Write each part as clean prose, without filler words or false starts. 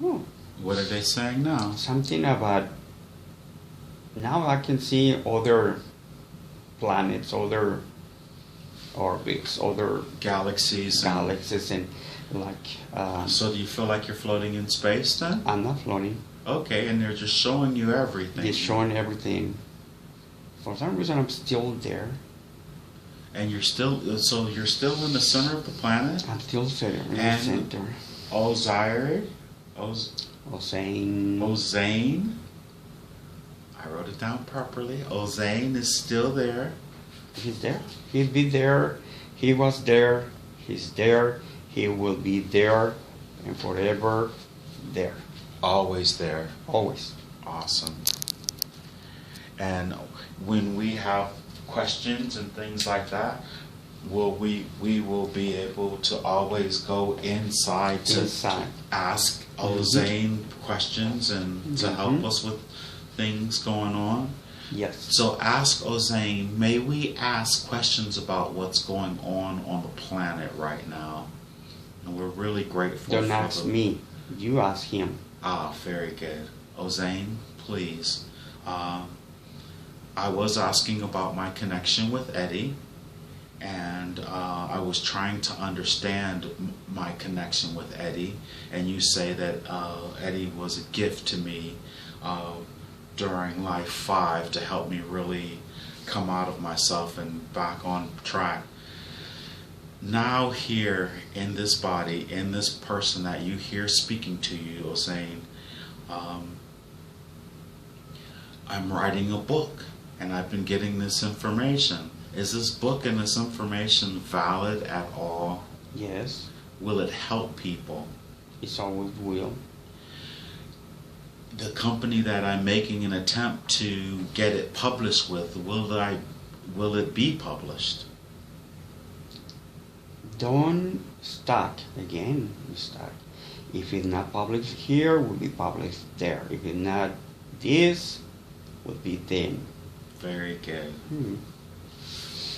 Oh, What are they saying now? something about, now I can see other planets, other orbits, other Galaxies. galaxies, and like, So do you feel like you're floating in space then? I'm not floating. Okay, and they're just showing you everything. They're showing everything. For some reason, I'm still there. And you're still in the center of the planet? I'm still there in the And center. Osiris? Ozane. Ozane? I wrote it down properly. Ozane is still there. He's there. He'll be there. He was there. He's there. He will be there. And forever there. Always there. Always. Awesome. And when we have questions and things like that, we will be able to always go inside to ask Ozane questions and to help us with things going on. Yes. So ask Ozane, may we ask questions about what's going on the planet right now? And we're really grateful. Don't ask me. You ask him. Ah, very good. Ozane, please. I was asking about my connection with Eddie, and I was trying to understand my connection with Eddie, and you say that Eddie was a gift to me during Life 5 to help me really come out of myself and back on track. Now here in this body, in this person that you hear speaking to you, Ozane, I'm writing a book, and I've been getting this information. Is this book and this information valid at all? Yes. Will it help people? It always will. The company that I'm making an attempt to get it published with, will it be published? Don't start again. Start. If it's not published here, will be published there. If it's not this, will be then. Very good.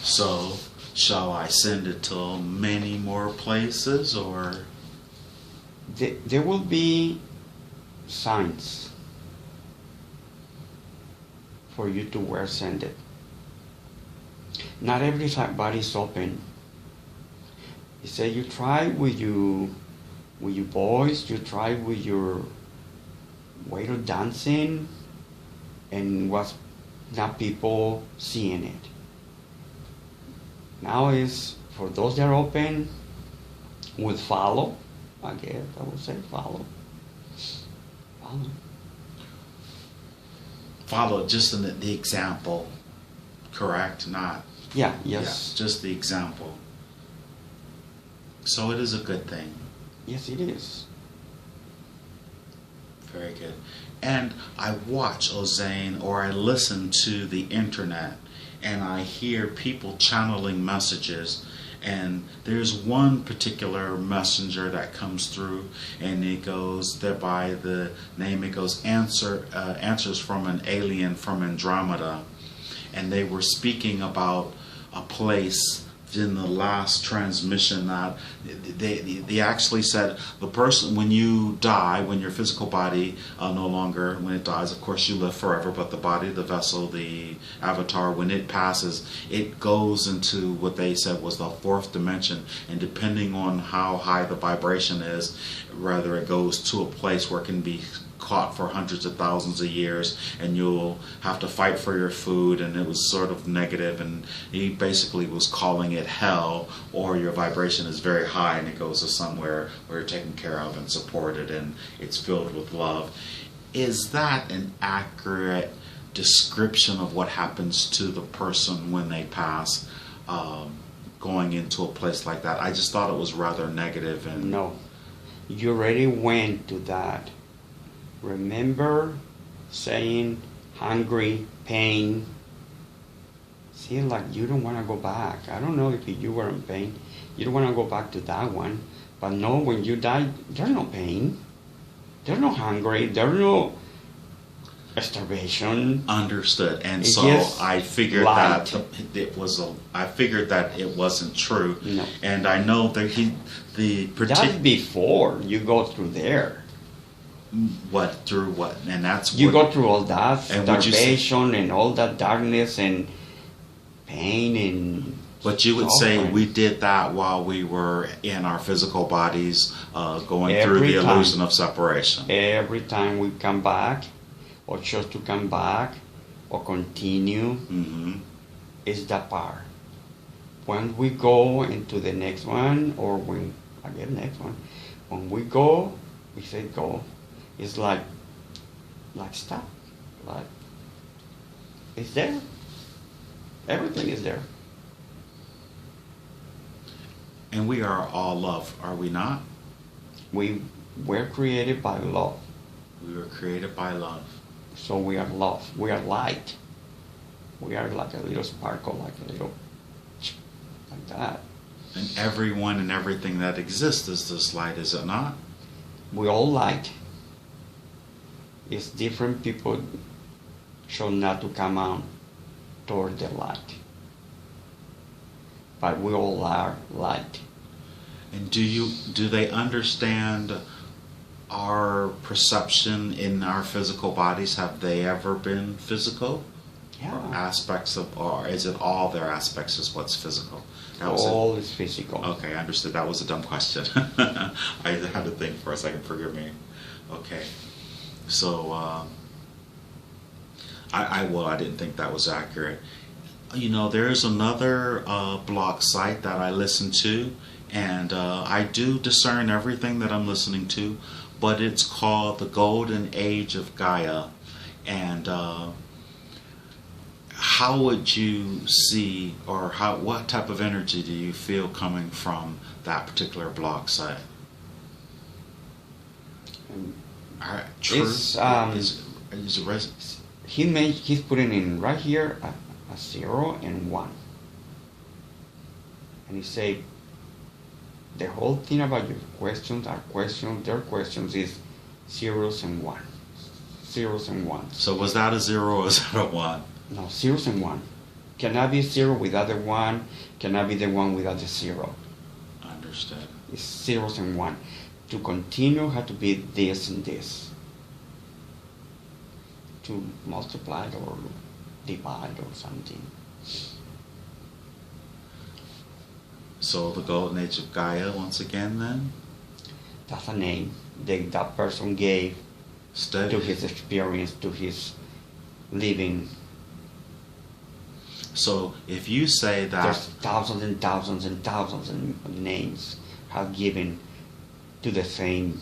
So, shall I send it to many more places, or? There will be signs for you to where send it. Not everybody is open. You say you try with your voice, you try with your way of dancing, and was not people seeing it. Now is for those that are open, would follow. I guess I would say follow. Follow just in the example, correct? Not. Yeah. Yes. Yeah, just the example. So it is a good thing. Yes, it is. Very good. And I watch Ozane, or I listen to the internet, and I hear people channeling messages. And there's one particular messenger that comes through, and it goes there by the name. It goes answers from an alien from Andromeda, and they were speaking about a place in the last transmission that they actually said the person, when you die, when your physical body no longer, when it dies, of course you live forever, but the body, the vessel, the avatar, when it passes, it goes into what they said was the fourth dimension, and depending on how high the vibration is, whether it goes to a place where it can be caught for hundreds of thousands of years, and you'll have to fight for your food, and it was sort of negative, and he basically was calling it hell, or your vibration is very high and it goes to somewhere where you're taken care of and supported and it's filled with love. Is that an accurate description of what happens to the person when they pass, going into a place like that? I just thought it was rather negative. And no, you already went to that. Remember saying hungry, pain. See, like you don't want to go back. I don't know if you were in pain. You don't want to go back to that one. But no, when you die, there's no pain. There's no hungry. There's no starvation. Understood. And It's so just I figured light. that I figured that it wasn't true. No. And I know that the That's particular. before you go through there. What through what? And that's You what, go through all that And would you say- starvation and all that darkness and pain and. But you would say suffering. we did that while we were in our physical bodies, going through Every the time. illusion of separation. Every time we come back, or choose to come back, or continue, Hmm. is that part. When we go into the next one, or when I get next one, when we go, we say go. It's like stop, like it's there. Everything is there. And we are all love, are we not? We were created by love, We were created by love. so we are love. We are light. We are like a little sparkle, like a little, like that. And everyone and everything that exists is this light, is it not? We all light. It's different people should not to come out toward the light. But we all are light. And do they understand our perception in our physical bodies? Have they ever been physical? Or Yeah. aspects of, or is it all their aspects is what's physical? That was it. All is physical. Okay, I understood. That was a dumb question. I had to think for a second. Forgive me. Okay, so I didn't think that was accurate. You know, there's another blog site that I listen to, and I do discern everything that I'm listening to, but it's called The Golden Age of Gaia, and how would you see, or what type of energy do you feel coming from that particular blog site? And Truth It's, is it he's putting in right here a 0 and 1. And he say the whole thing about your questions are questions, their questions is zeros and one. Zeros and ones. So was that a 0 or was that a 1? No, zeros and one. Cannot be 0 without the 1, cannot be the 1 without the 0. Understood. It's zeros and 1. To continue had to be this and this. To multiply or divide or something. So the Golden Age of Gaia once again then? That's a name that person gave Study. to his experience, to his living. So if you say that There's thousands and thousands and thousands of names have given to the same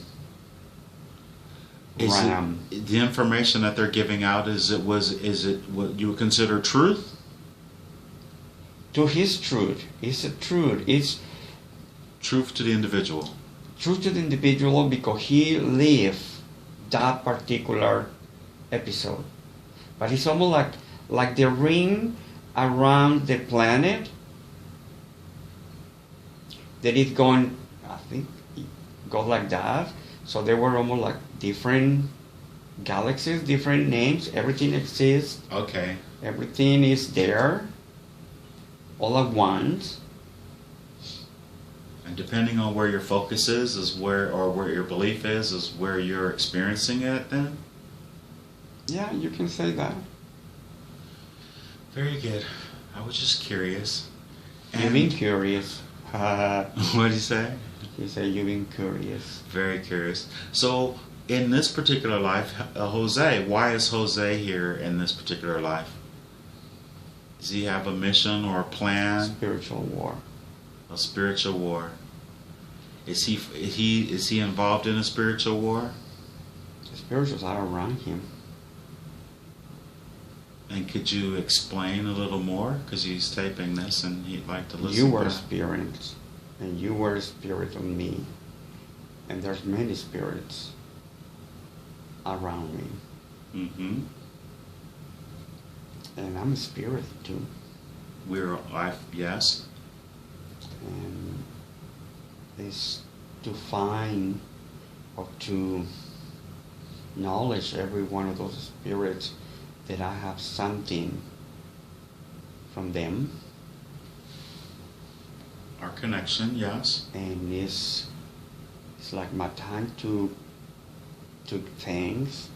is ram. it, the information that they're giving out is it what you would consider truth? To his truth. It's a truth. It's Truth to the individual. truth to the individual because he lived that particular episode. But it's almost like the ring around the planet that is going, I think, it goes like that. So they were almost like different galaxies, different names. Everything exists. Okay. Everything is there, all at once. And depending on where your focus is where, or where your belief is where you're experiencing it then? Yeah, you can say that. Very good. I was just curious. You've been curious. What did you say? You say you've been curious. Very curious. So, in this particular life, Jose, why is Jose here in this particular life? Does he have a mission or a plan? Spiritual war. A spiritual war. Is he involved in a spiritual war? The spirituals are around him. And could you explain a little more? Because he's taping this and he'd like to listen. You were to a spirit, and you were a spirit of me. And there's many spirits around me. Mm-hmm. And I'm a spirit too. Yes. And it's to find or to acknowledge every one of those spirits that I have something from them. Our connection, yes. And it's like my time to took things.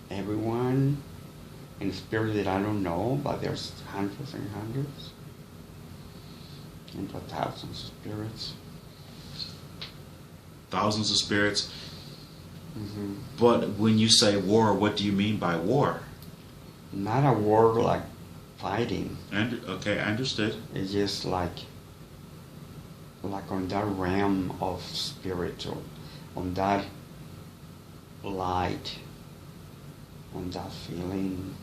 Everyone in spirit that I don't know, but there's hundreds and hundreds, into thousands of spirits. Thousands of spirits. Mm-hmm. But when you say war, what do you mean by war? Not a war like fighting. Okay, I understood. It's just like on that realm of spiritual, on that light, on that feeling.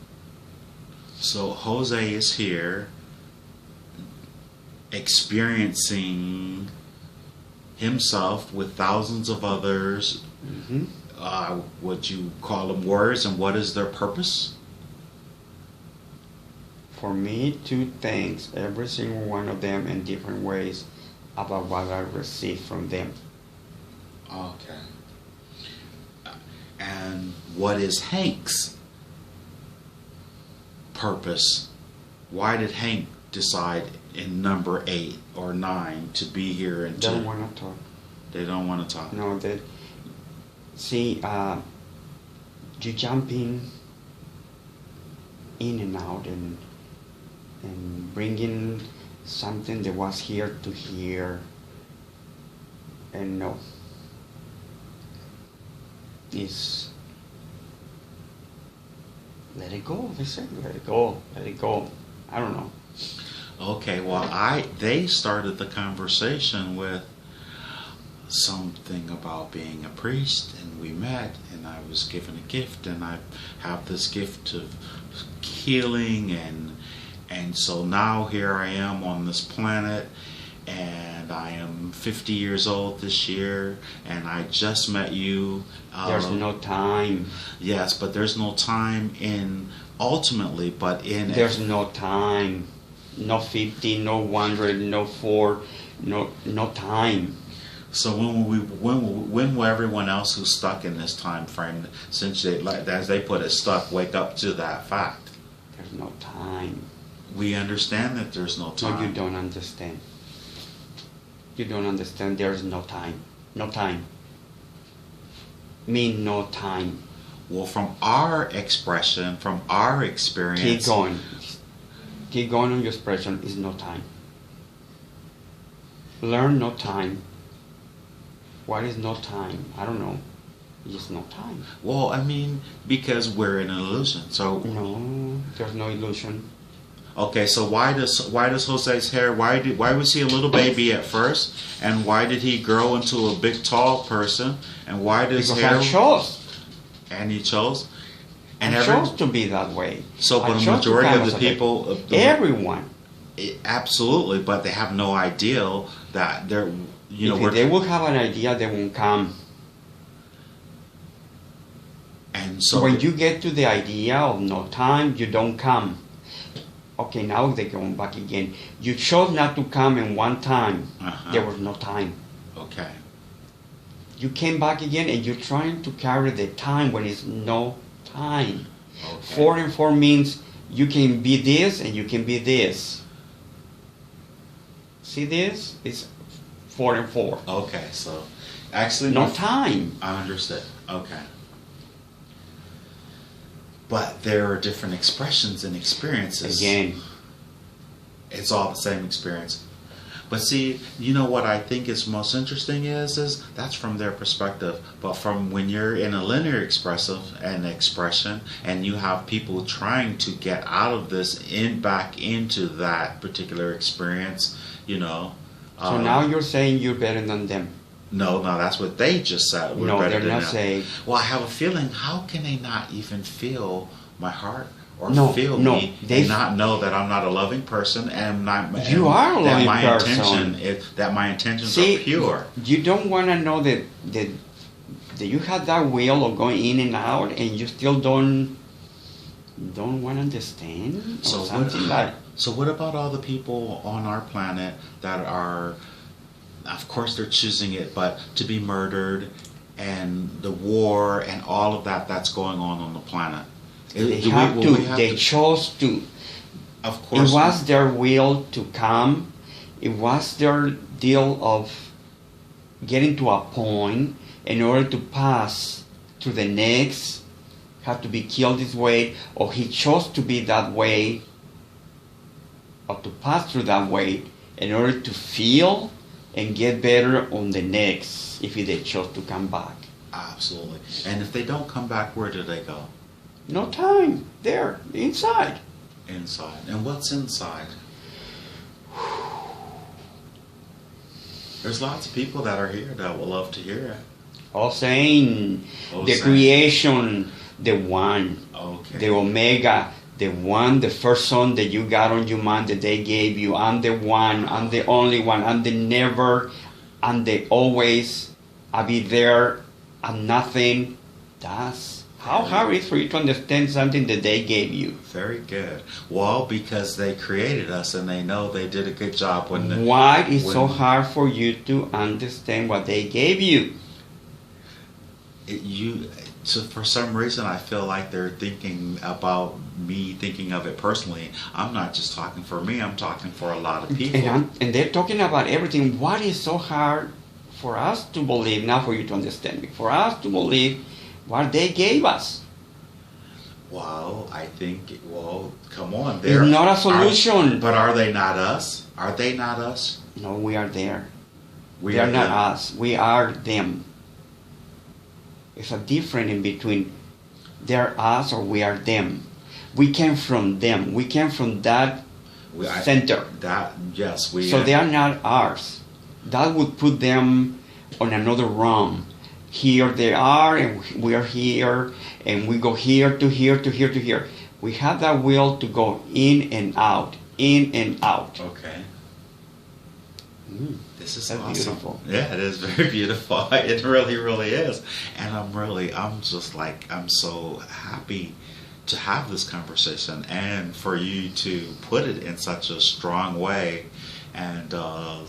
So Jose is here experiencing himself with thousands of others. Mm-hmm. Would you call them warriors, and what is their purpose? For me, two things, every single one of them in different ways about what I receive from them. Okay. And what is Hank's purpose? Why did Hank decide in number 8 or 9 to be here and They don't want to talk. They don't want to talk. No, they see. You jump in and out, and bringing something that was here to here, and no, it's let it go. They say let it go, let it go. I don't know. Okay, well, they started the conversation with something about being a priest, and we met, and I was given a gift, and I have this gift of healing, and so now here I am on this planet, and I am 50 years old this year, and I just met you. There's no time. Yes, but there's no time in ultimately, but in there's no time. No 50, no 100, no 4, no time. So when will everyone else who's stuck in this time frame, since they, like as they put it, stuck, wake up to that fact? There's no time. We understand that there's no time. No, you don't understand. You don't understand. There's no time. No time. Mean no time. Well, from our expression, from our experience, keep going. Keep going on your expression. Is no time. Learn no time. What is no time? I don't know. It's just no time. Well, I mean, because we're in an illusion. So no, there's no illusion. Okay, so why does Jose's hair? Why was he a little baby at first, and why did he grow into a big tall person? And why does because hair? I chose. And he chose. And I chose to be that way. So, but the majority of the people, everyone, absolutely, but they have no idea that they're. You know, if they will have an idea, they won't come. And so when you get to the idea of no time, you don't come. Okay, now they're going back again. You chose not to come in one time. There was no time. Okay. You came back again, and you're trying to carry the time when it's no time. Okay. 4 and 4 means you can be this and you can be this. See this? It's 4 and 4. Okay, so actually no time. I understood. Okay. But there are different expressions and experiences. Again. It's all the same experience. But see, you know what I think is most interesting is that's from their perspective. But from when you're in a linear expression and you have people trying to get out of this back into that particular experience, you know. So now you're saying you're better than them. No, that's what they just said. No, they're not saying. Well, I have a feeling, how can they not even feel my heart or feel me and not know that I'm not a loving person and not you are a loving person. That my intentions are pure. You don't want to know that you have that will of going in and out, and you still don't want to understand. So what about all the people on our planet that are, of course they're choosing it, but to be murdered and the war and all of that's going on the planet? They chose to. Of course. It was their will to come. It was their deal of getting to a point in order to pass through the next, had to be killed this way, or he chose to be that way, or to pass through that way in order to feel and get better on the next, if they chose to come back. Absolutely. And if they don't come back, where do they go? No time. There, inside. Inside. And what's inside? There's lots of people that are here that will love to hear it. All saying the creation, the one, okay, the Omega, the one, the first son that you got on your mind that they gave you. I'm the one, I'm the only one, I'm the never, I'm the always, I'll be there, I'm nothing. That's how hard it is for you to understand something that they gave you. Very good. Well, because they created us and they know they did a good job when... Why is so hard for you to understand what they gave you? So for some reason, I feel like they're thinking about me thinking of it personally. I'm not just talking for me, I'm talking for a lot of people. And they're talking about everything. What is so hard for us to believe, not for you to understand me, for us to believe what they gave us? Well, I think, come on. It's not a solution. But are they not us? Are they not us? No, we are there. They are not us. We are them. It's a difference in between they're us or we are them. We came from them. We came from that center. So they are not ours. That would put them on another realm. Here they are, and we are here, and we go here to here to here to here. We have that will to go in and out, in and out. Okay. This is That's awesome. Beautiful. Yeah, it is very beautiful. It really, really is. And I'm so happy to have this conversation and for you to put it in such a strong way and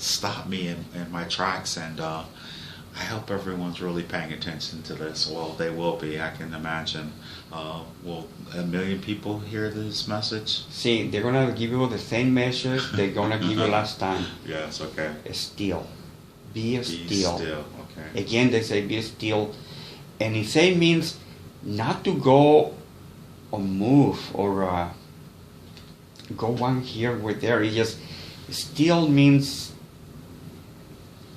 stop me in my tracks. And I hope everyone's really paying attention to this. Well, they will be, I can imagine. Will 1 million people hear this message? See, they're going to give you the same message they're going to give you last time. Yes, okay. Still. Be still. Okay. Again, they say be still. And insane means not to go or move or go one here or there. It just still means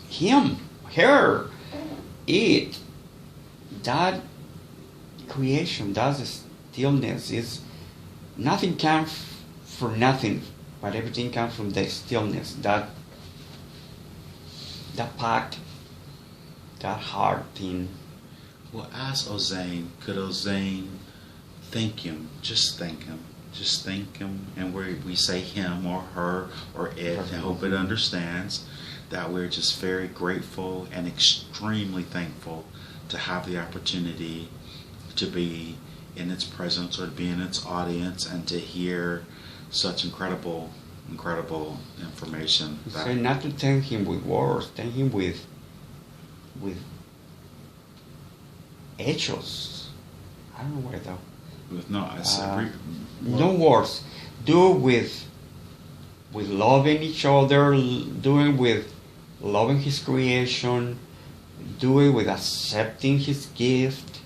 him, her, it. That creation, that stillness is nothing comes from nothing, but everything comes from the stillness. That pact, that heart thing. Well, ask Ozane, could Ozane thank him? Just thank him. Just thank him. And we say him or her or it. I hope it understands that we're just very grateful and extremely thankful to have the opportunity to be in its presence or to be in its audience and to hear such incredible information. So not to thank him with words, thank him with hechos. I don't know where though. With no words. Do with loving each other, do it with loving his creation, do it with accepting his gift.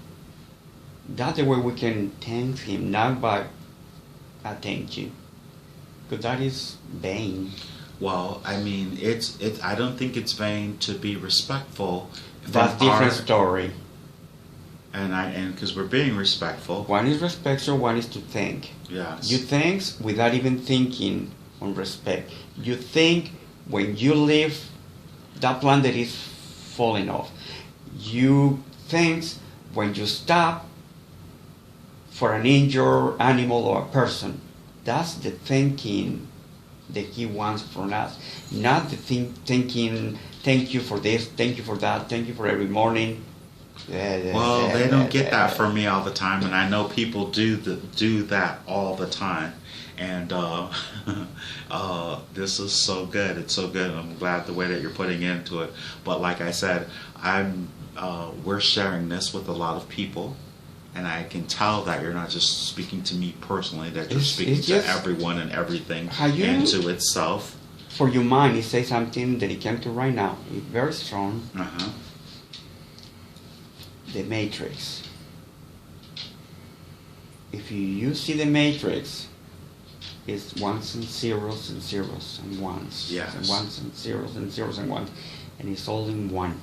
That's the way we can thank him, not by a thank you. Because that is vain. Well, I mean, I don't think it's vain to be respectful. That's a different story. And because we're being respectful. One is respectful, one is to thank. Yes. You thank without even thinking on respect. You think when you leave that plant that is falling off. You thank when you stop for an injured animal or a person. That's the thinking that he wants from us. Not the thinking, thank you for this, thank you for that, thank you for every morning. Well, they don't get that from me all the time, and I know people do that all the time. And this is so good. It's so good. I'm glad the way that you're putting into it. But like I said, we're sharing this with a lot of people, and I can tell that you're not just speaking to me personally, that you're speaking to everyone and everything and to itself. For your mind, it says something that it came to right now. It's very strong. Uh-huh. The Matrix. if you see the matrix, it's ones and zeros and zeros and ones. Yes. And ones and zeros and ones. And it's all in one.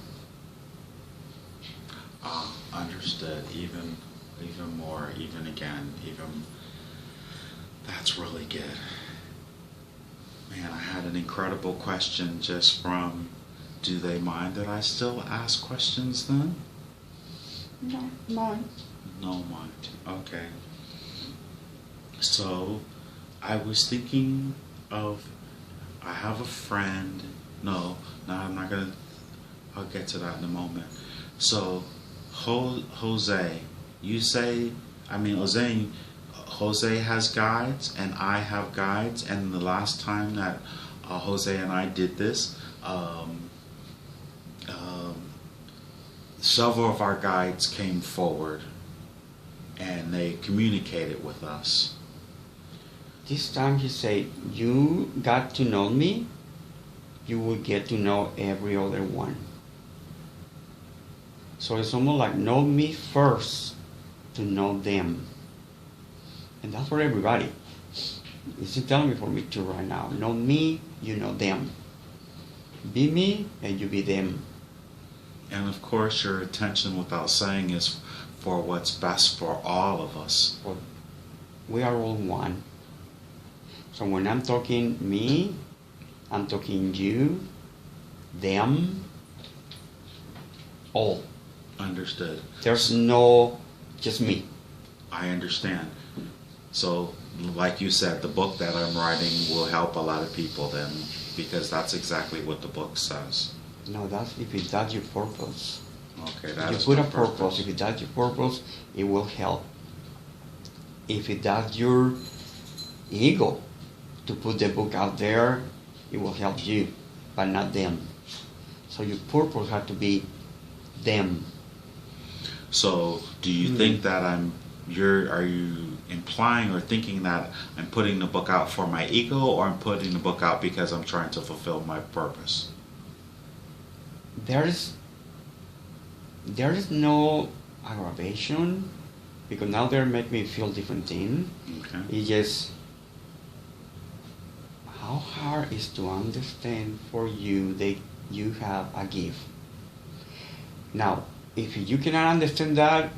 Understood. Even more, even again, that's really good. Man, I had an incredible question just from, do they mind that I still ask questions then? No, mine. No mind. Okay. So, I was thinking of, I have a friend. No, I'm not gonna, I'll get to that in a moment. So, Jose, you say, Jose has guides and I have guides, and the last time that Jose and I did this, several of our guides came forward and they communicated with us. This time he said, you got to know me, you will get to know every other one. So it's almost like know me first to know them. And that's for everybody. It's telling me for me too right now. Know me, you know them. Be me, and you be them. And of course your attention, without saying, is for what's best for all of us. But we are all one. So when I'm talking me, I'm talking you, them, all. Understood. There's no just me. I understand. So, like you said, the book that I'm writing will help a lot of people then, because that's exactly what the book says. No, that's if that's your purpose. Okay, that you is put my a purpose. If that's your purpose, it will help. If that's your ego to put the book out there, it will help you, but not them. So your purpose has to be them. So, do you think that are you implying or thinking that I'm putting the book out for my ego, or I'm putting the book out because I'm trying to fulfill my purpose? There is no aggravation, because now they're making me feel different thing. Okay. It's just how hard is to understand for you that you have a gift. Now, if you cannot understand that,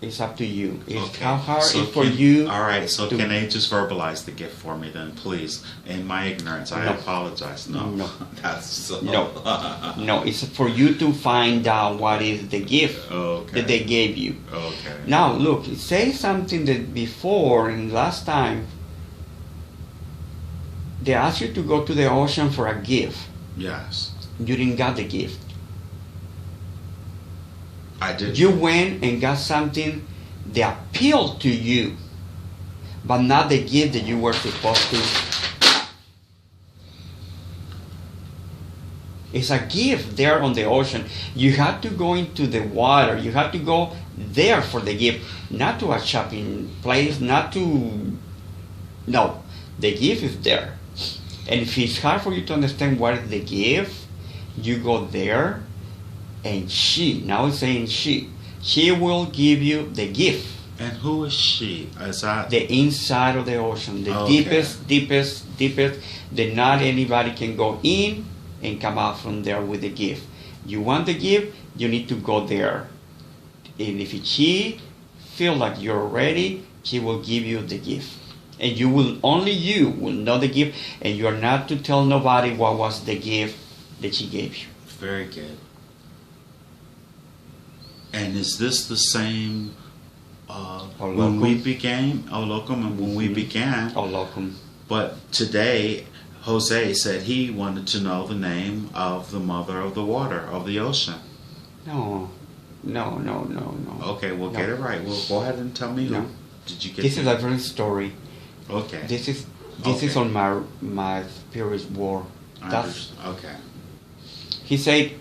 it's up to you. It's Okay. how hard So is for you. All right. So can they just verbalize the gift for me then, please? In my ignorance, I No. apologize. No, No. That's so. No. No, it's for you to find out what is the gift Okay. that they gave you. Okay. Now, look, say something that before and last time they asked you to go to the ocean for a gift. Yes, You didn't get the gift. I did. You went and got something that appealed to you, but not the gift that you were supposed to. It's a gift there on the ocean. You had to go into the water. You had to go there for the gift, not to a shopping place, not to. No, the gift is there. And if it's hard for you to understand what is the gift, you go there, and now it's saying she will give you the gift. And who is she? Is that The inside of the ocean, the Okay. deepest, that not anybody can go in and come out from there with the gift. You want the gift, you need to go there. And if she feel like you're ready, she will give you the gift. And you will know the gift, and you are not to tell nobody what was the gift that she gave you. very good? And is this the same when we began? And when we began. Oh, locum. But today, Jose said he wanted to know the name of the mother of the water, of the ocean. No. Okay, we'll No. get it right. Well, go ahead and tell me who. No. Did you get This is a different story. Okay. This is Okay. on my spirit world. Okay. He said,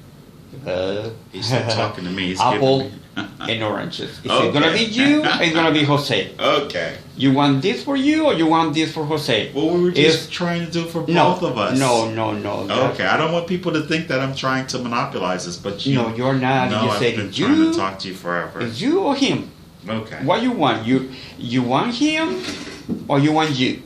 He's still talking to me. He's apple giving me. and oranges. Is Okay. it gonna be you? Or it's gonna be Jose. Okay. You want this for you, or you want this for Jose? Well, we were just trying to do it for both of us. No. Okay, I don't want people to think that I'm trying to monopolize this, but you. No, you're not. No, You I've said been it's trying you. to talk to you forever. It's you or him. Okay. What you want? You want him, or you want you?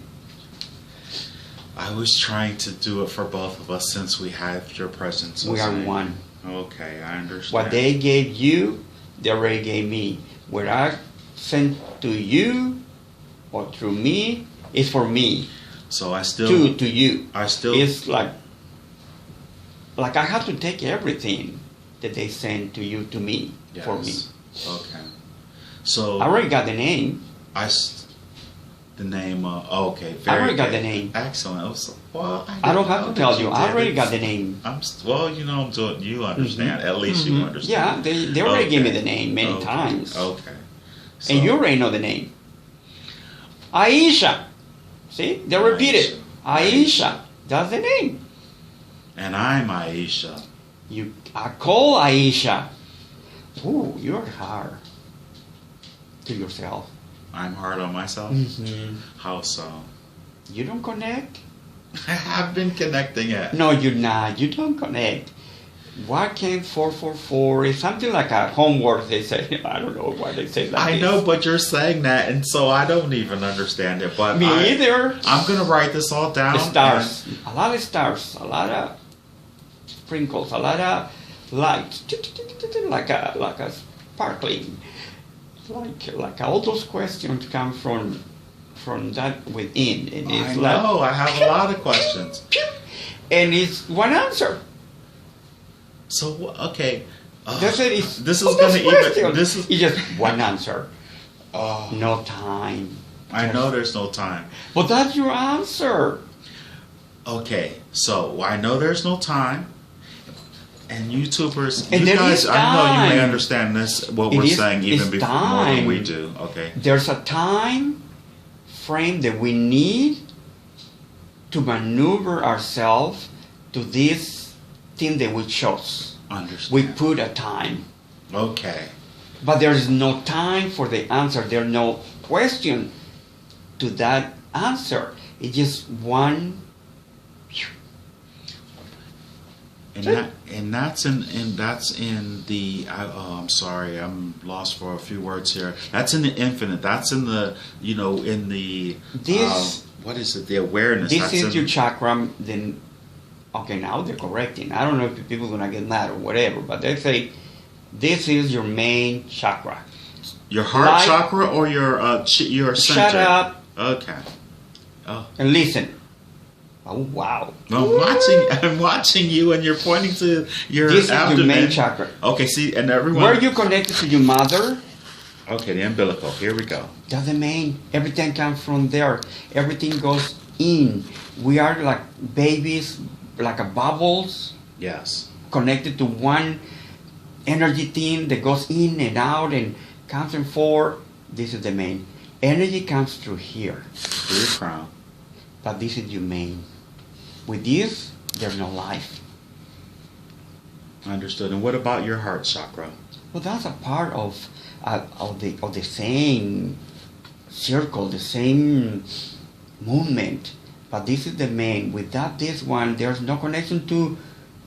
I was trying to do it for both of us since we have your presence. We are Jose. one. Okay, I understand. What they gave you, they already gave me. What I sent to you, or through me, is for me. So I still To you. I still It's like I have to take everything that they send to you to me for me. Okay. So I already got the name. the name. Okay. I Very already got good. the name. Excellent. Well, I don't have know to tell that you. I did already it. got the name. Well, I'm doing. You understand. At least you Yeah, understand. they already gave me Okay. the name many Okay. times. Okay. And you already know the name. Aisha. See? They repeat it. Aisha. That's the name. And I'm Aisha. I call Aisha. Ooh, you're hard to yourself. I'm hard on myself. How so? You don't connect? I have been connecting it. No, you're not. You don't connect. Why can't 444? It's something like a homework, they say. I don't know why they say that. I know, but you're saying that, and so I don't even understand it. But Me either. I'm gonna write this all down. The stars. A lot of stars. A lot of sprinkles. A lot of lights. Like a sparkling. Like all those questions come from that within. And I it's know. I have a lot of questions. And it's one answer. So okay, That's it. It's this is all gonna those even. questions. This is. It's just one answer. Oh, No time. I know there's no time. But that's your answer. Okay, so I know there's no time. And YouTubers, And you there guys, is I know you may time. understand this. What It we're is- saying even it's before more than we time. do. Okay. There's a time frame that we need to maneuver ourselves to this thing that we chose. Understand. We put a time. Okay. But there is no time for the answer. There's no question to that answer. It's just one. And that's in the. I'm sorry, I'm lost for a few words here. That's in the infinite. That's in the in the. This- what is it? The awareness. This that's is in, your chakra. Then, okay, now they're correcting. I don't know if people are gonna get mad or whatever, but they say this is your main chakra. your heart Light- chakra or your center. Shut up Okay. Oh. and listen. Oh wow! I'm watching you, and you're pointing to your This is abdomen. your main chakra. Okay, see, and everyone. Where you connected to your mother? Okay, the umbilical. Here we go. That's the main. Everything comes from there. Everything goes in. We are like babies, like a bubbles Yes. connected to one energy thing that goes in and out and comes and forth. This is the main. Energy comes through here, Through your crown. but this is your main. With this, there's no life. Understood. And what about your heart chakra? Well, that's a part of the same circle, the same movement. But this is the main. Without this one, there's no connection to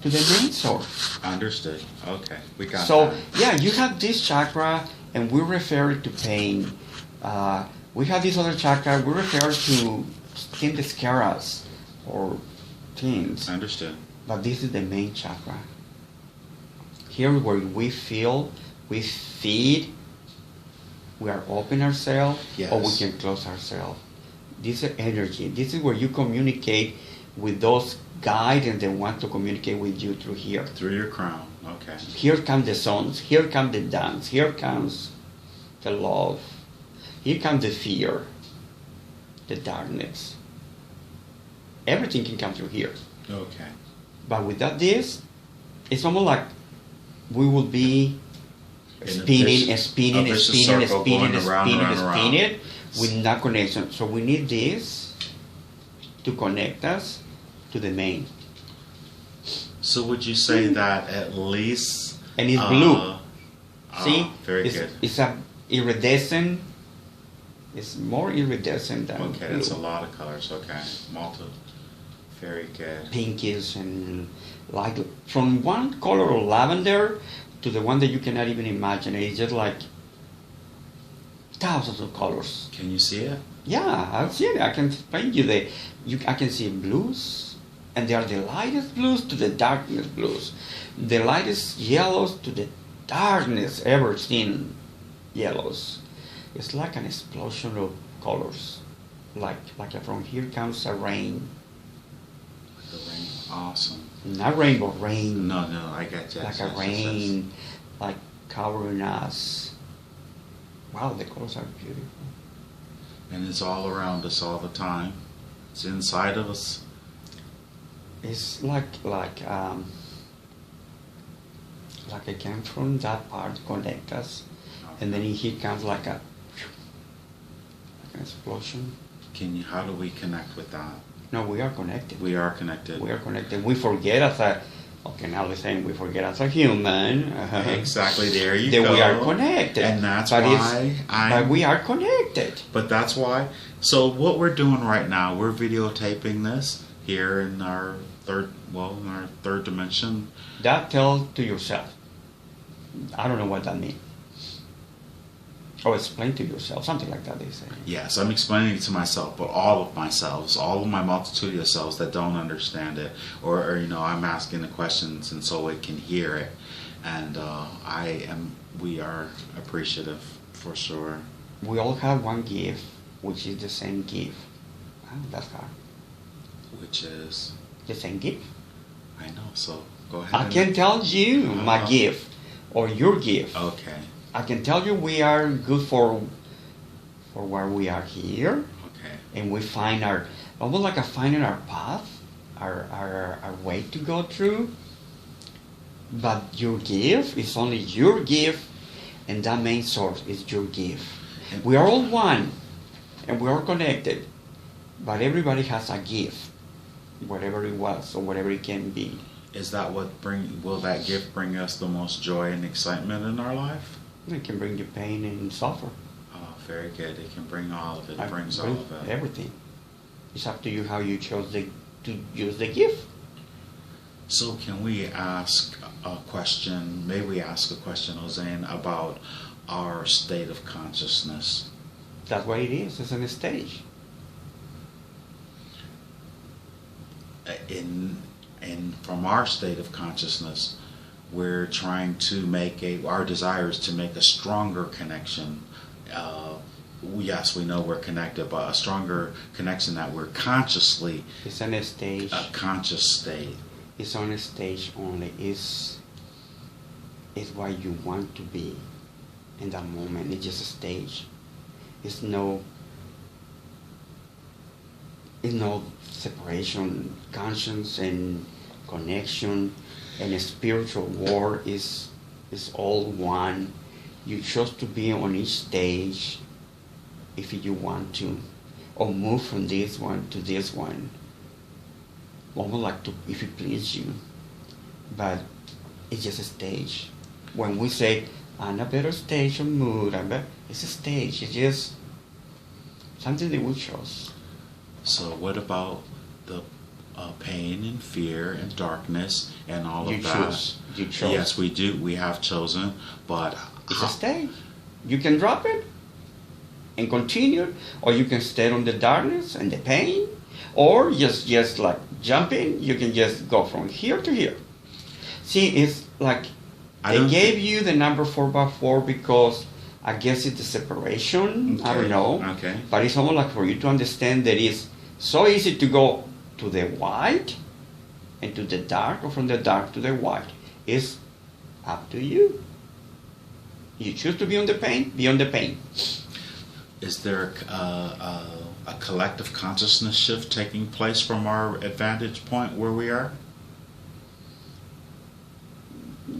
the main source. Understood. Okay, we got So that. yeah, you have this chakra, and we refer it to pain. We have this other chakra. We refer to things that scare us or things. Understood. But this is the main chakra. Here where we feel, we feed, we are open ourselves, or we Yes. can close ourselves. This is energy. This is where you communicate with those guides and they want to communicate with you through here. Through your crown. Okay. Here come the songs, here come the dance, here comes the love, here comes the fear, the darkness. Everything can come through here. Okay. But without this, it's almost like we will be In a spinning vicious- and spinning a and vicious spinning and circle spinning going and around, spinning around, and around. spinning with no connection. So we need this to connect us to the main. So would you say that at least? And it's blue. See? Very it's, good. It's a iridescent. It's more iridescent than Okay, blue. that's a lot of colors. Okay, very good. Pinkish and like from one color of lavender to the one that you cannot even imagine. It's just like thousands of colors. Can you see it? Yeah, I've seen it. I can explain you I can see blues, and they are the lightest blues to the darkest blues, the lightest yellows to the darkness ever seen yellows. It's like an explosion of colors, like from here comes a rain. The rain, awesome. Not rainbow, rain. No, I get you. Like a rain, like covering us. Wow, the colors are beautiful. And it's all around us all the time. It's inside of us. It's like it came from that part, connect us, and then here comes like an explosion. How do we connect with that? No, we are connected. We are connected. We are connected. We forget now we're saying we forget as a human. Exactly, there you that go. we are connected. And that's why but we are connected. But that's why. So what we're doing right now, we're videotaping this here in our third dimension. That tell to yourself. I don't know what that means. Or explain to yourself, something like that they say. Yes, I'm explaining it to myself, but all of myself, all of my multitude of selves that don't understand it, or I'm asking the questions and so it can hear it, and we are appreciative for sure. We all have one gift, which is the same gift. Oh, that's hard. Which is? The same gift. I know, so go ahead. I can tell you my gift, or your gift. Okay. I can tell you we are good for where we are here. Okay. And we find almost like finding our path, our way to go through. But your gift is only your gift, and that main source is your gift. And we are all one, and we are connected. But everybody has a gift, whatever it was or whatever it can be. Is that will that gift bring us the most joy and excitement in our life? It can bring you pain and suffer. Oh, very good. It can bring all of it. It brings all of it. Everything. It's up to you how you chose to use the gift. So can we ask a question, may we ask a question, Jose, about our state of consciousness? That's what it is. It's a stage. And from our state of consciousness, we're trying to our desire is to make a stronger connection. Yes, we know we're connected, but a stronger connection that we're consciously. It's on a stage. A conscious state. It's on a stage only. It's what you want to be in that moment. It's just a stage. It's no separation. Conscience and connection and a spiritual war is all one. You chose to be on each stage if you want to, or move from this one to this one. Almost like if it pleases you. But it's just a stage. When we say, on a better stage of mood, it's a stage. It's just something that we chose. So what about the pain and fear and darkness and all of that? You chose. Yes, we do. We have chosen, but it's a stage. You can drop it and continue, or you can stay on the darkness and the pain, or just like jumping. You can just go from here to here. See, it's like they gave you the number 4x4 because I guess it's the separation. Okay. I don't know. Okay. But it's almost like for you to understand that it's so easy to go to the white and to the dark, or from the dark to the white. It's up to you. You choose to be on the pain, be on the pain. Is there a collective consciousness shift taking place from our vantage point where we are?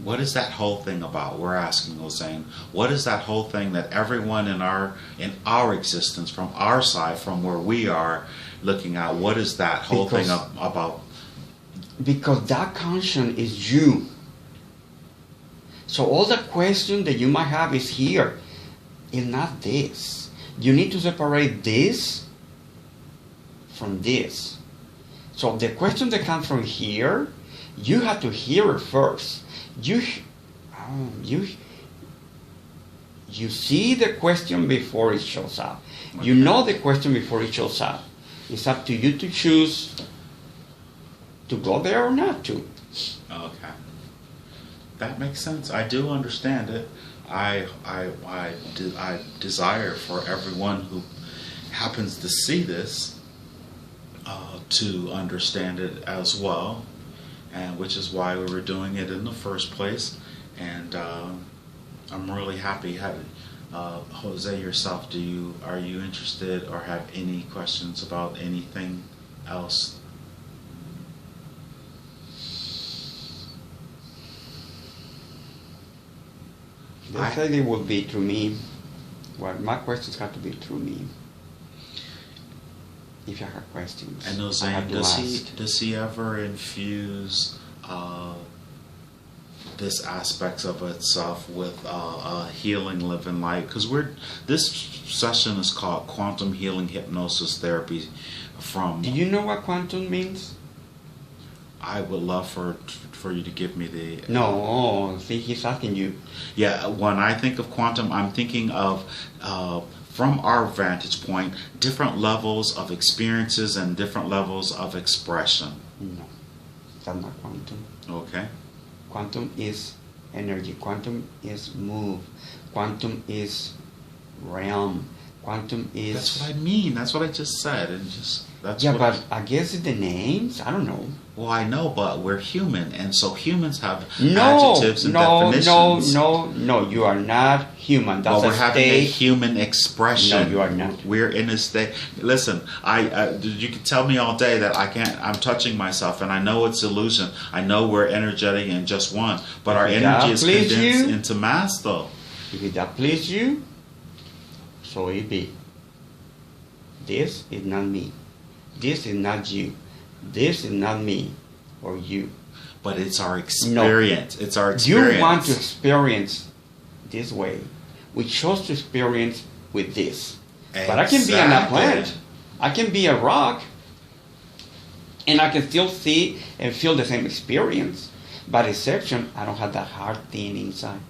What is that whole thing about? We're asking, Hossein. What is that whole thing that everyone in our existence, from our side, from where we are looking at, what is that whole thing about? Because that conscience is you. So all the question that you might have is here. It's not this. You need to separate this from this. So the question that comes from here, you have to hear it first. You You see the question before it shows up. You know the question before it shows up. It's up to you to choose to go there or not to. Okay. That makes sense. I do understand it. I desire for everyone who happens to see this to understand it as well, and which is why we were doing it in the first place. And I'm really happy. Jose, yourself, are you interested or have any questions about anything else? They said it would be through me. Well, my questions have to be through me. If you have questions, and does he ever infuse this aspects of itself with a healing living light? Because this session is called Quantum Healing Hypnosis Therapy. Do you know what quantum means? I would love for you to give me the... No, see, he's asking you. Yeah, when I think of quantum, I'm thinking of, from our vantage point, different levels of experiences and different levels of expression. No, that's not quantum. Okay. Quantum is energy. Quantum is move. Quantum is realm. Quantum is... That's what I mean. That's what I just said. And but I guess it's the names. I don't know. Well, I know, but we're human, and so humans have adjectives and definitions. No, you are not human. That's we're having a human expression. No, you are not. We're in a state. Listen, you can tell me all day that I can't. I'm touching myself, and I know it's illusion. I know we're energetic and just one, but our energy is condensed into mass, though. If that please you, so it be. This is not me. This is not you. This is not me or you. But it's our experience. No. It's our experience. You want to experience this way. We chose to experience with this. Exactly. But I can be on a plant. I can be a rock. And I can still see and feel the same experience. By exception, I don't have that heart thing inside.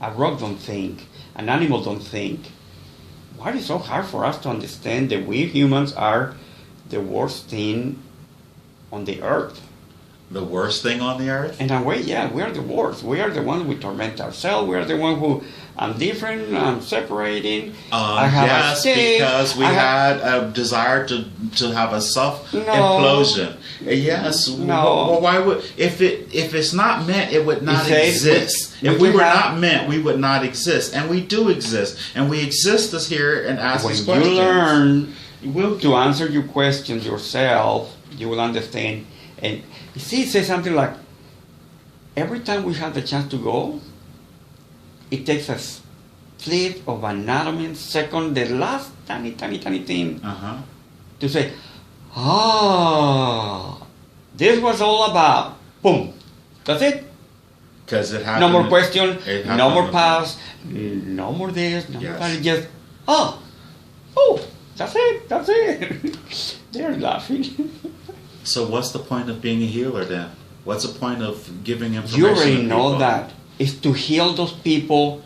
A rock don't think. An animal don't think. Why is it so hard for us to understand that we humans are the worst thing on the earth? The worst thing on the earth? In a way, yeah, we are the worst. We are the ones who torment ourselves. We are the ones who, I'm different, I'm separating. I have a state. Because we had a desire to have a self-implosion. Yes. No. Well, why would, if it's not meant, it would not exist. If we were not meant, we would not exist. And we do exist. And we exist as here and ask these questions. When you learn to answer your questions yourself, you will understand. And you see, it says something like, every time we have the chance to go, it takes a flip of an atom second, the last tiny thing, to say, this was all about. Boom. That's it. Because it happened. No more question, no more past, no more this, no more that. Just, that's it. They're laughing. So what's the point of being a healer then? What's the point of giving information? You already know that. It's to heal those people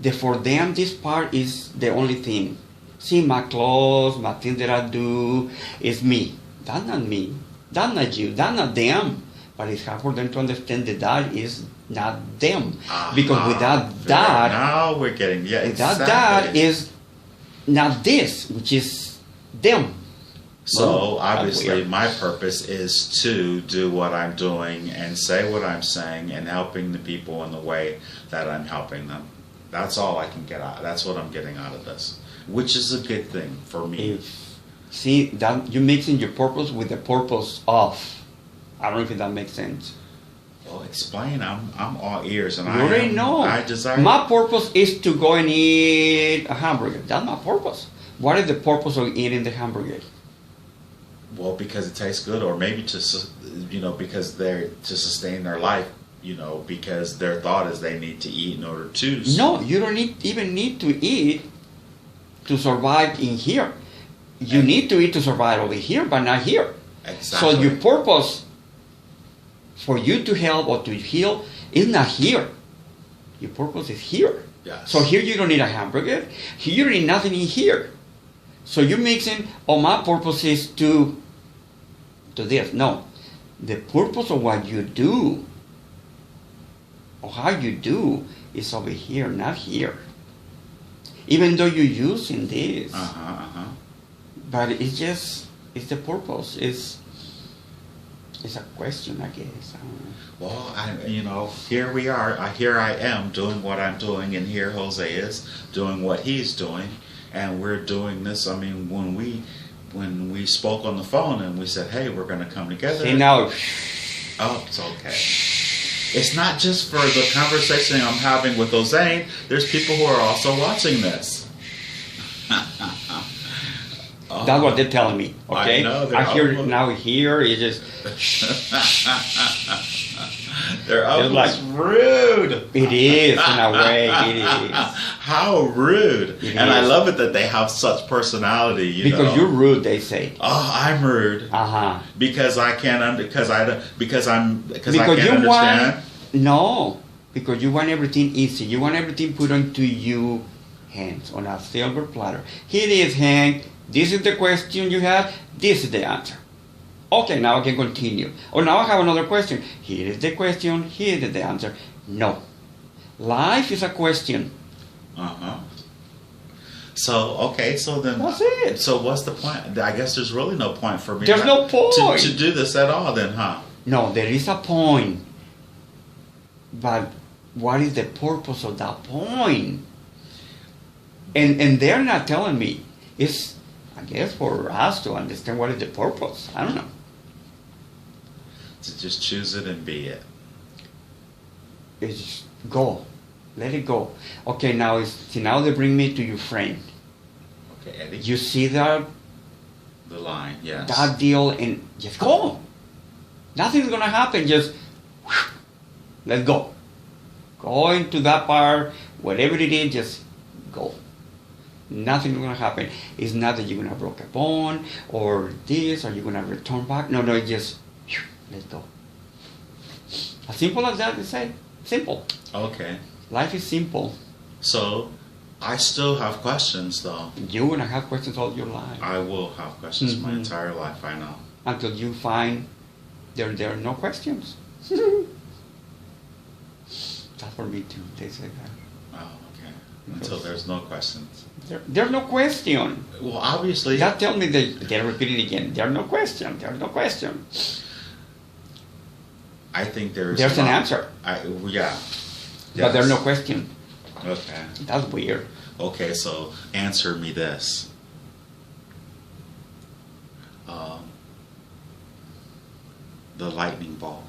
that for them this part is the only thing. See, my clothes, my things that I do, is me. That's not me. That's not you. That's not them. But it's hard for them to understand that that is not them. Because without that... Now we're getting... Yeah, without that is not this, which is them. So, obviously, my purpose is to do what I'm doing and say what I'm saying and helping the people in the way that I'm helping them. That's all I can get out. That's what I'm getting out of this, which is a good thing for me. See, that you're mixing your purpose with the purpose of. I don't know if that makes sense. Well, explain. I'm all ears, and you already know. I desire. My purpose is to go and eat a hamburger. That's my purpose. What is the purpose of eating the hamburger? Well, because it tastes good, or maybe because they're to sustain their life. Because their thought is they need to eat in order to. No, you don't even need to eat to survive in here. You need to eat to survive over here, but not here. Exactly. So your purpose for you to help or to heal is not here. Your purpose is here. Yes. So here you don't need a hamburger. Here you don't need nothing in here. So you're mixing, oh, my purpose is to this. No. The purpose of what you do, or how you do, is over here, not here. Even though you're using this. But it's the purpose. It's a question, I guess. I don't know. Well, here we are. Here I am doing what I'm doing, and here Jose is doing what he's doing, and we're doing this. I mean, when we spoke on the phone and we said, "Hey, we're going to come together." See now. Oh, it's okay. It's not just for the conversation I'm having with Jose. There's people who are also watching this. That's what they're telling me. Okay, I know. I hear it now. Here it's just. They're almost rude. It is, in a way. It is. How rude! It and is. I love it that they have such personality. Because you're rude, they say. Oh, I'm rude. Because I can't. Because I can't understand. No, because you want everything easy. You want everything put onto you hands on a silver platter. Here it is, Hank. This is the question you have. This is the answer. Okay, now I can continue. Or now I have another question. Here is the question. Here is the answer. No. Life is a question. So then that's it. So what's the point? I guess there's really no point for me. There's no point to do this at all. Then, huh? No, there is a point. But what is the purpose of that point? And they're not telling me. It's, I guess, for us to understand what is the purpose. I don't know. To just choose it and be it. It's just go. Let it go. Okay, now they bring me to your friend. Okay, Eddie. You see that? The line, yes. That deal, and just go. Nothing's gonna happen. Just let's go. Go into that part, whatever it is, just go. Nothing's gonna happen. It's not that you're gonna break a bone or this, or you're gonna return back. No, just let's go. As simple as that, they say. Simple. Okay. Life is simple. So, I still have questions, though. You're gonna have questions all your life. I will have questions my entire life, I know. Until you find there are no questions. That's for me too. They say that. Oh, okay. Until there's no questions. There's no question. Well, obviously. That tell me they repeat it again. There's no question. There's no question. I think there's an answer. Yeah. But there's no question. Okay. That's weird. Okay, so answer me this. The lightning bolt,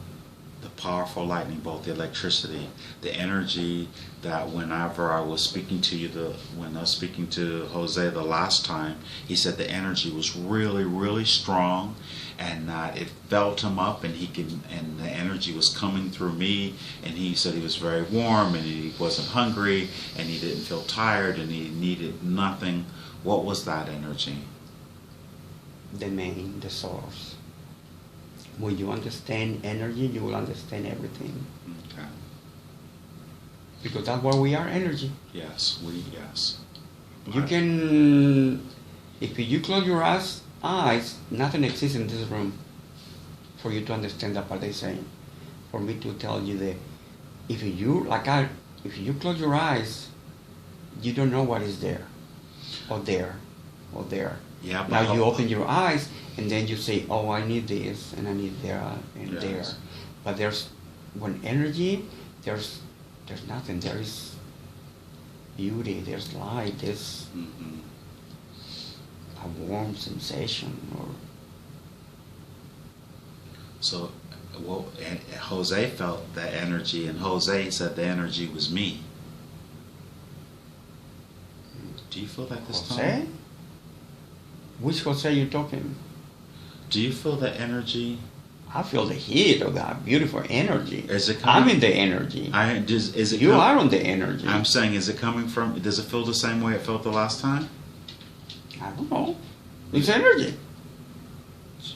the powerful lightning bolt, the electricity, the energy that whenever I was speaking to you, when I was speaking to Jose the last time, he said the energy was really, really strong, and that it felt him up, and and the energy was coming through me, and he said he was very warm, and he wasn't hungry, and he didn't feel tired, and he needed nothing. What was that energy? The source. When you understand energy, you will understand everything. Okay. Because that's what we are, energy. Yes, yes. You can, if you close your eyes, nothing exists in this room for you to understand that what they're saying. For me to tell you that if you close your eyes, you don't know what is there, or there, or there. Yeah, now you open your eyes, and then you say, oh, I need this, and I need that, and yes. there. But when energy, there's nothing. There is beauty, there's light, there's a warm sensation. So, Jose felt that energy, and Jose said the energy was me. Do you feel that this time? Which Jose are you talking? Do you feel the energy? I feel the heat of that beautiful energy. Is it coming? I'm in the energy. You are on the energy. I'm saying, is it coming from? Does it feel the same way it felt the last time? I don't know. It's energy.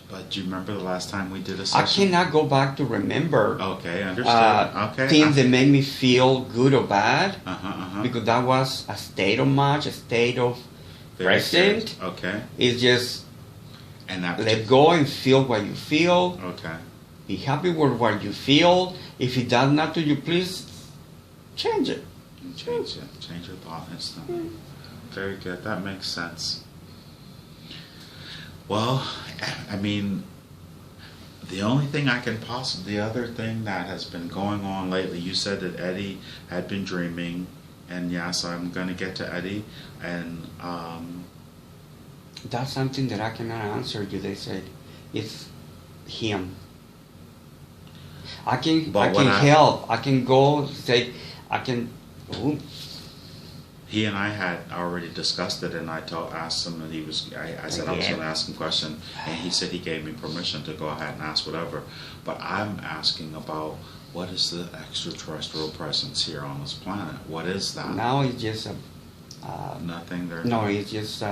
But do you remember the last time we did a I session? cannot go back to remember Okay, understood. Okay. things that made me feel good or bad, Uh-huh. because that was a state of mind, a state of Very present. good. Okay. It's just And that let go and feel what you feel. Okay. Be happy with what you feel. If it does not to you, please change it. Change it. Change your thought instantly. Very good. That makes sense. Well, I mean, the only thing I can possibly, the other thing that has been going on lately, you said that Eddie had been dreaming, and yes, I'm going to get to Eddie, and That's something that I cannot answer you. They said it's him. I can help. I can go say I can. Ooh. He and I had already discussed it, and I asked him, and I said I was going to ask him a question, and he said he gave me permission to go ahead and ask whatever. But I'm asking about what is the extraterrestrial presence here on this planet? What is that? Now it's just nothing there. No, it's just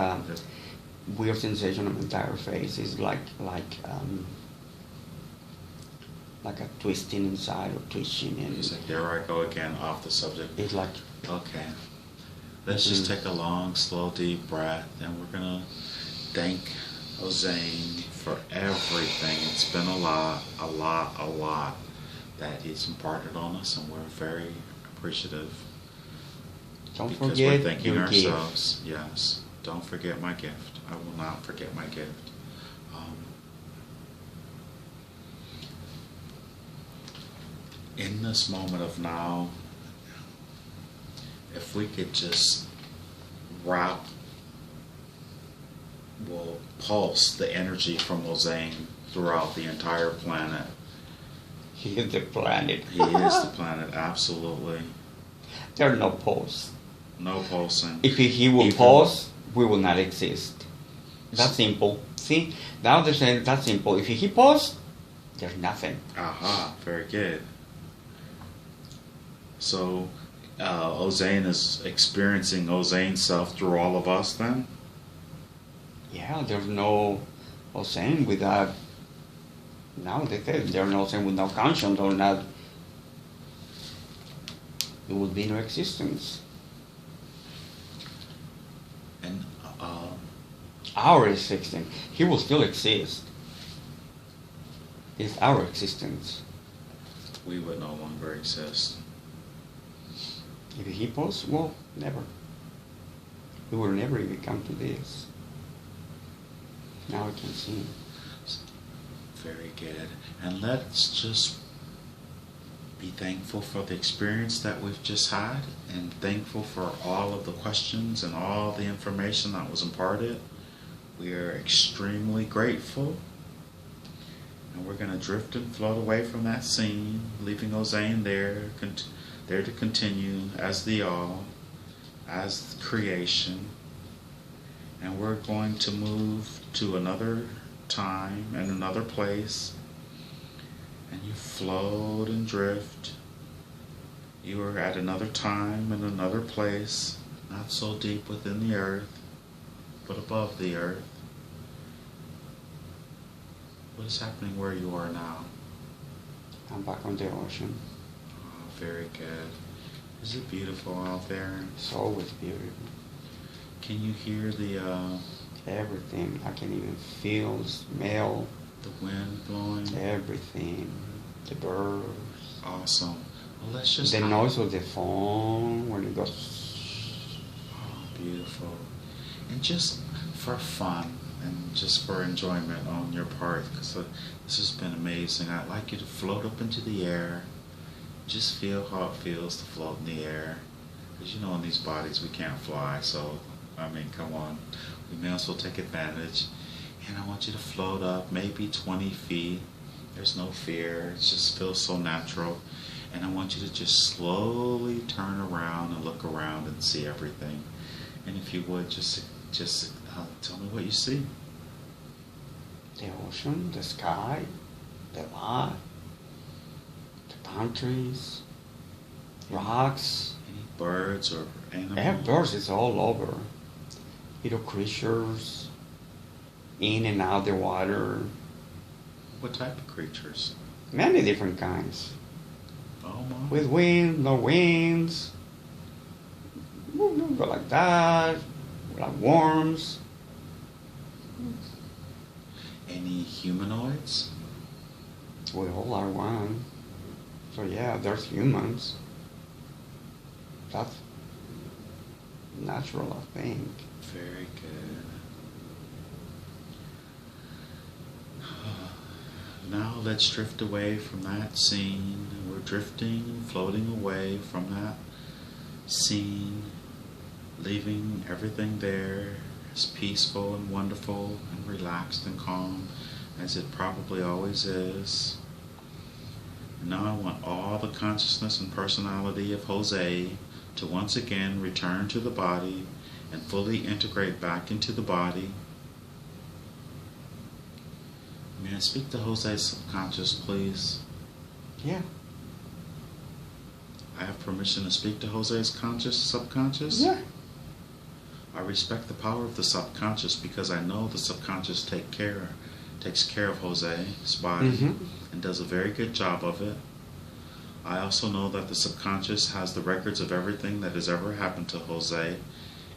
weird sensation of the entire face. It's like a twisting inside or twitching. And he's like, there I go again, off the subject. It's like okay. Let's just take a long, slow, deep breath, and we're gonna thank Ozane for everything. It's been a lot that he's imparted on us, and we're very appreciative. Don't because forget we're thanking your ourselves. Gift. Yes, don't forget my gift. I will not forget my gift. In this moment of now, if we could just pulse the energy from Ozane throughout the entire planet. He is the planet. He is the planet, absolutely. There are no pulse. No pulsing. If he will pulse, we will not exist. That's simple. See, now they're saying that's simple. If he pulse, there's nothing. Aha, very good. So, Ozane is experiencing Ozane self through all of us then? Yeah, there's no Ozane without, now they say there's no Ozane without conscience or not, there would be no existence. And our existence, he will still exist. It's our existence. We would no longer exist. If he pulse, well, never. We will never even come to this. Now we can see. Very good. And let's just be thankful for the experience that we've just had, and thankful for all of the questions and all the information that was imparted. We are extremely grateful. And we're going to drift and float away from that scene, leaving Ozane there to continue as the all, as creation. And we're going to move to another time and another place. And you float and drift. You are at another time and another place, not so deep within the earth, but above the earth. What is happening where you are now? I'm back on the ocean. Oh, very good. Is it beautiful out there? It's always beautiful. Can you hear the everything? I can even feel, smell the wind blowing. Everything. The birds. Awesome. Well, let's just the noise of the phone when it goes. Oh, beautiful. And just for fun and just for enjoyment on your part, because this has been amazing. I'd like you to float up into the air. Just feel how it feels to float in the air. Because you know, in these bodies we can't fly, so I mean, come on. We may as well take advantage. And I want you to float up maybe 20 feet. There's no fear. It just feels so natural. And I want you to just slowly turn around and look around and see everything. And if you would, just tell me what you see. The ocean, the sky, the lot, the palm trees, rocks. Any birds or animals? Yeah, birds is all over. Little creatures, in and out the water. What type of creatures? Many different kinds. Oh my. With wings, no wings. Go like that. Like worms. Any humanoids? We all are one. So yeah, there's humans. That's natural, I think. Very good. Now let's drift away from that scene. We're drifting, floating away from that scene, leaving everything there as peaceful and wonderful and relaxed and calm as it probably always is. Now I want all the consciousness and personality of Jose to once again return to the body and fully integrate back into the body. May I speak to Jose's subconscious, please? Yeah. I have permission to speak to Jose's subconscious? Yeah. I respect the power of the subconscious because I know the subconscious takes care of Jose's body and does a very good job of it. I also know that the subconscious has the records of everything that has ever happened to Jose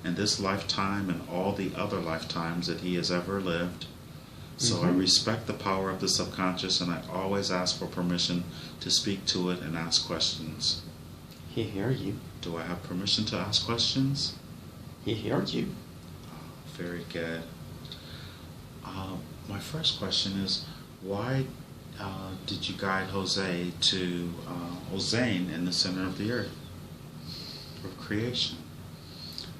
in this lifetime and all the other lifetimes that he has ever lived. So I respect the power of the subconscious, and I always ask for permission to speak to it and ask questions. He heard you. Do I have permission to ask questions? He heard you. Very good. My first question is, why did you guide Jose to Ozane in the center of the earth of creation?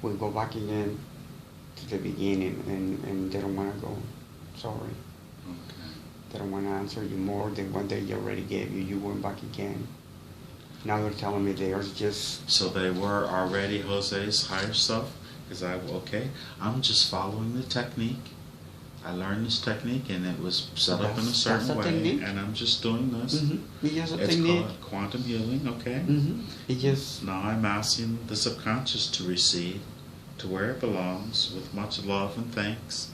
We go back again to the beginning, and they don't want to go. Sorry. Okay. They don't want to answer you more than what they already gave you. You went back again. Now they're telling me theirs just... So they were already Jose's higher self? I'm just following the technique. I learned this technique and it was set up in a certain way, technique. And I'm just doing this. It's technique. Called quantum healing, okay? Now I'm asking the subconscious to recede to where it belongs with much love and thanks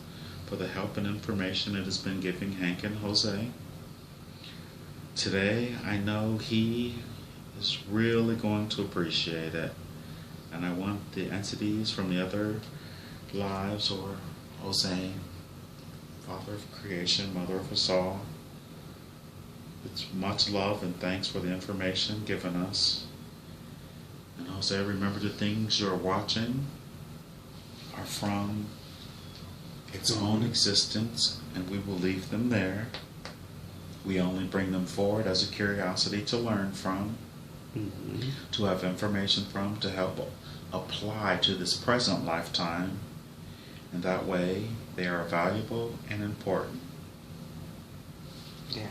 for the help and information it has been giving Hank and Jose. Today, I know he is really going to appreciate it. And I want the entities from the other lives, or Jose, Father of creation, Mother of us all, with much love and thanks for the information given us. And Jose, remember the things you're watching are from its own existence, and we will leave them there. We only bring them forward as a curiosity to learn from, to have information from, to help apply to this present lifetime, and that way they are valuable and important. Yeah.